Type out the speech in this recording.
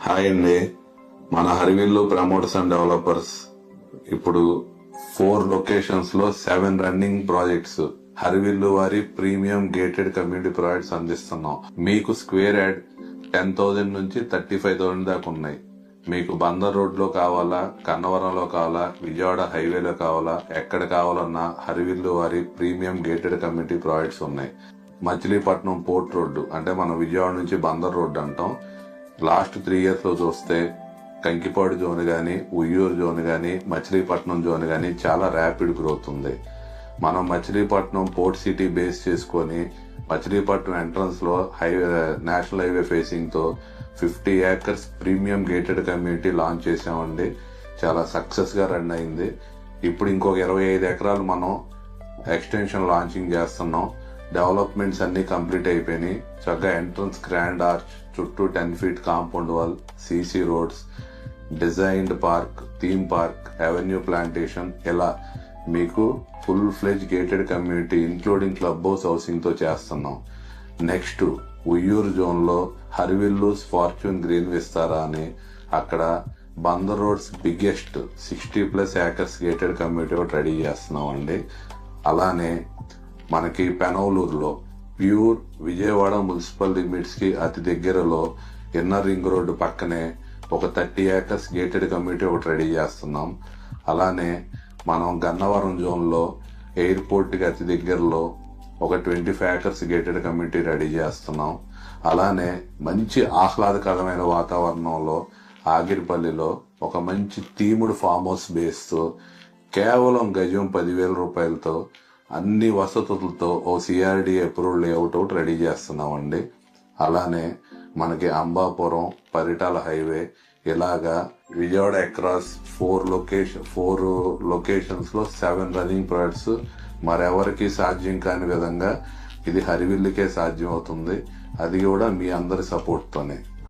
Hi అండి. మన హరివిల్లు promoters and developers ఇప్పుడు 4 లొకేషన్స్ లో 7 రన్నింగ్ ప్రాజెక్ట్స్ హరివిల్లు వారి ప్రీమియం గేటెడ్ కమ్యూనిటీ ప్రాజెక్ట్స్ అందిస్తున్నాం. మీకు స్క్వేర్ యార్డ్ 10,000 నుంచి 35,000 దాకా ఉన్నాయి. మీకు బందర్ రోడ్ లో కావాలా, కన్నవరంలో కావాలా, విజయవాడ హైవేలో కావాలా, ఎక్కడ కావాలన్నా హరివిల్లు వారి ప్రీమియం గేటెడ్ కమ్యూనిటీ ప్రాజెక్ట్స్ ఉన్నాయి. మచిలీపట్నం పోర్ట్ రోడ్డు అంటే మన విజయవాడ నుంచి బందర్ రోడ్డు అంటాం. లాస్ట్ 3 years లో చూస్తే కంకిపాడు జోన్ గాని, ఉయ్యూరు జోన్ గాని, మచిలీపట్నం జోన్ గాని చాలా ర్యాపిడ్ గ్రోత్ ఉంది. మనం మచిలీపట్నం పోర్ట్ సిటీ బేస్ చేసుకొని మచిలీపట్నం ఎంట్రన్స్ లో నేషనల్ హైవే ఫేసింగ్ తో 50 acres premium gated community launch చేసామండి. చాలా సక్సెస్ గా రన్ అయింది. ఇప్పుడు ఇంకొక 25 ఎకరాలు మనం ఎక్స్టెన్షన్ లాంచింగ్ చేస్తున్నాం. డెవలప్మెంట్స్ అన్ని కంప్లీట్ అయిపోయినాయి. చక్కగా ఎంట్రన్స్ గ్రాండ్ ఆర్చ్, చుట్టూ 10 feet compound wall, CC roads, designed park, theme park, avenue plantation, ఇలా మీకు full ఫ్లెజ్ gated community including club house housing తో చేస్తున్నాం. నెక్స్ట్ ఉయ్యూరు జోన్ లో హరివిల్లు ఫార్చ్యూన్ గ్రీన్ విస్తారా అని అక్కడ Bandar roads biggest 60+ acres gated community ఒకటి రెడీ చేస్తున్నాం అండి. అలానే మనకి పెనవలూరులో ప్యూర్ విజయవాడ మున్సిపల్ లిమిట్స్ కి అతి దగ్గరలో ఇన్నర్ రింగ్ రోడ్డు పక్కనే ఒక 30 acres గేటెడ్ కమ్యూనిటీ ఒకటి రెడీ చేస్తున్నాం. అలానే మనం గన్నవరం జోన్ లో ఎయిర్పోర్ట్ కి అతి దగ్గరలో ఒక 25 acres గేటెడ్ కమ్యూనిటీ రెడీ చేస్తున్నాం. అలానే మంచి ఆహ్లాదకరమైన వాతావరణంలో ఆగిరిపల్లిలో ఒక మంచి థీముడ్ ఫామ్ హౌస్ బేస్ తో కేవలం గజం 10,000 రూపాయలతో అన్ని వసతులతో ఓ సిఆర్డి అప్రూవ్డ్ లేఅవుట్ ఒకటి రెడీ చేస్తున్నామండి. అలానే మనకి అంబాపురం, పరిటాల హైవే, ఇలాగా విజయవాడ అక్రాస్ 4 లొకేషన్స్ లో 7 రన్నింగ్ ప్రాజెక్ట్స్. మరెవరికి సాధ్యం కాని విధంగా ఇది హరివిల్లుకే సాధ్యం అవుతుంది. అది కూడా మీ అందరి సపోర్ట్ తోనే.